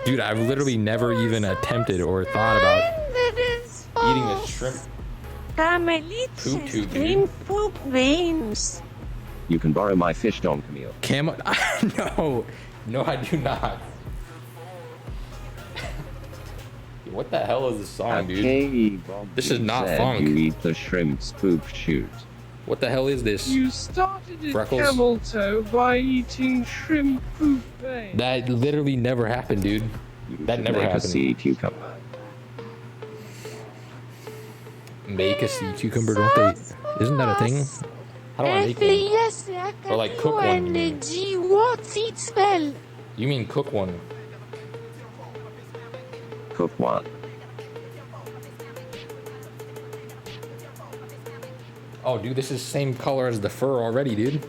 Dude, I've literally never even attempted or thought about eating a shrimp poop tube, dude. Poop veins. You can borrow my fish don, Camille. Camo? No, I do not. What the hell is this song, dude? This is not funk. You eat the shrimp's poop shoot. What the hell is this? You started in Freckles? camel toe by eating shrimp poop vein. That literally never happened, dude. That never happened. A sea cucumber. Make a sea cucumber, don't they? Isn't that a thing? How do I make one? Or like cook one, you mean? What's it spell? You mean cook one? Cook one. Oh, dude, this is the same color as the fur already, dude.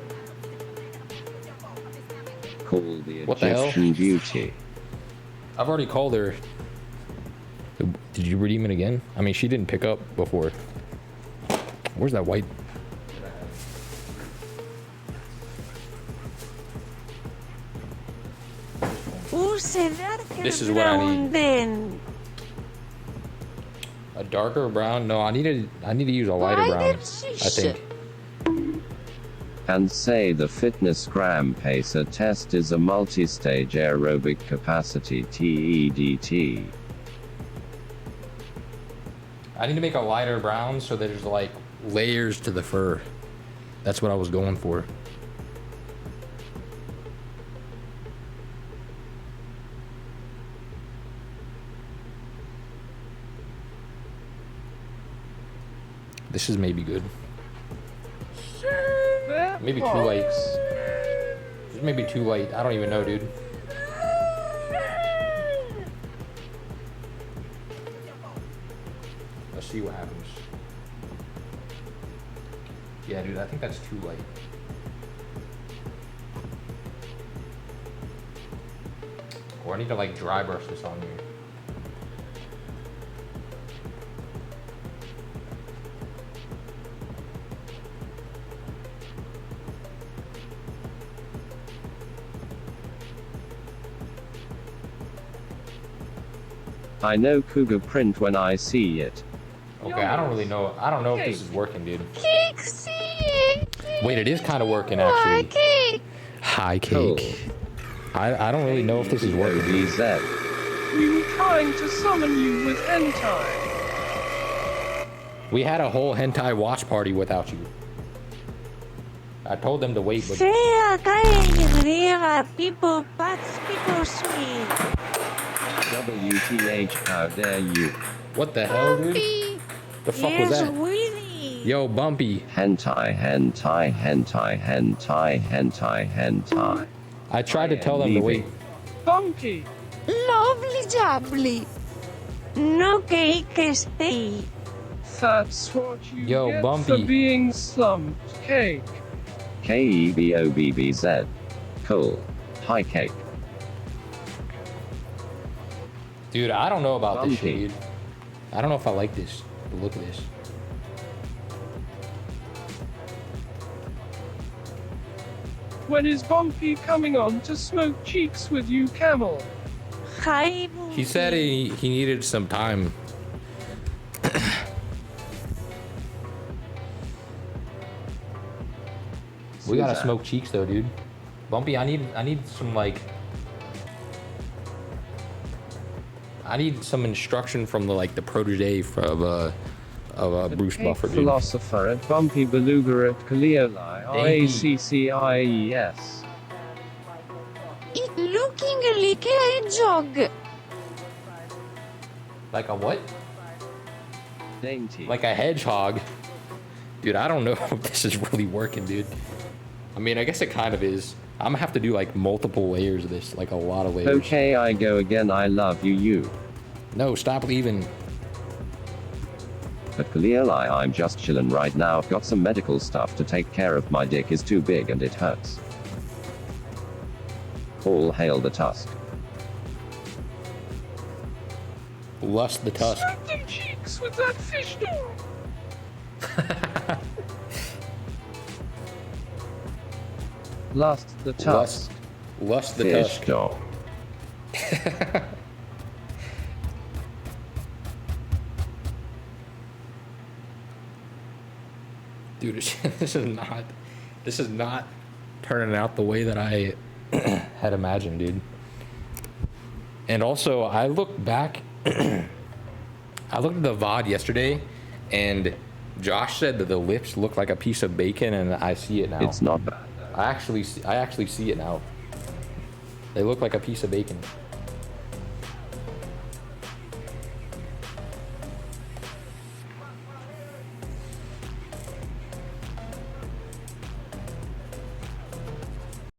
Call the What the hell? Egyptian beauty. I've already called her. Did you redeem it again? I mean, she didn't pick up before. Where's that white? This is what I need. Then. A darker brown? No, I need to use a lighter brown, I think. And say the fitness gram pacer test is a multi-stage aerobic capacity TEDT. I need to make a lighter brown so there's like layers to the fur. That's what I was going for. This is maybe good. Maybe too light. This may be too light. I don't even know, dude. Let's see what happens. Yeah, dude, I think that's too light. Or I need to like dry brush this on here. I know cougar print when I see it. Okay, I don't really know. I don't know if this is working, dude. Wait, it is kind of working actually. High cake. I don't really know if this is working. We were trying to summon you with hentai. We had a whole hentai watch party without you. I told them to wait, but People, people sweet. WTH, how dare you? What the hell, dude? The fuck was that? Willy. Yo, Bumpy. Hentai, hentai, hentai, hentai, hentai, hentai. I tried to tell them to wait. Bumpy. Lovely jubbly. No cake stay. That's what you Yo, get Bumpy. for being slumped. Cake. KEBOBBZ. Cool. High cake. Dude, I don't know about this Bumpy. shit, dude. I don't know if I like this. The look of this. When is Bumpy coming on to smoke cheeks with you, Camel? Hi. He said he needed some time. We gotta smoke cheeks though, dude. Bumpy, I need some like I need some instruction from the protege of Bruce Buffer, dude. Philosopher at Bumpy Beluga at Kaliolai, RACCIES. It looking like a hedgehog. Like a what? Dainty. Like a hedgehog. Dude, I don't know if this is really working, dude. I mean, I guess it kind of is. I'm gonna have to do like multiple layers of this, like a lot of layers. Okay, I go again. I love you, you. No, stop leaving. At Kaliolai, I'm just chillin' right now. Got some medical stuff to take care of. My dick is too big and it hurts. All hail the tusk. Lust the tusk. Slap them cheeks with that fish dog. Lust the tusk. Lust the Fish tusk. dog. Dude, this is not turning out the way that I had imagined, dude. And also, I looked back, I looked at the VOD yesterday, and Josh said that the lips look like a piece of bacon, and I see it now. It's not bad. I actually see it now. They look like a piece of bacon.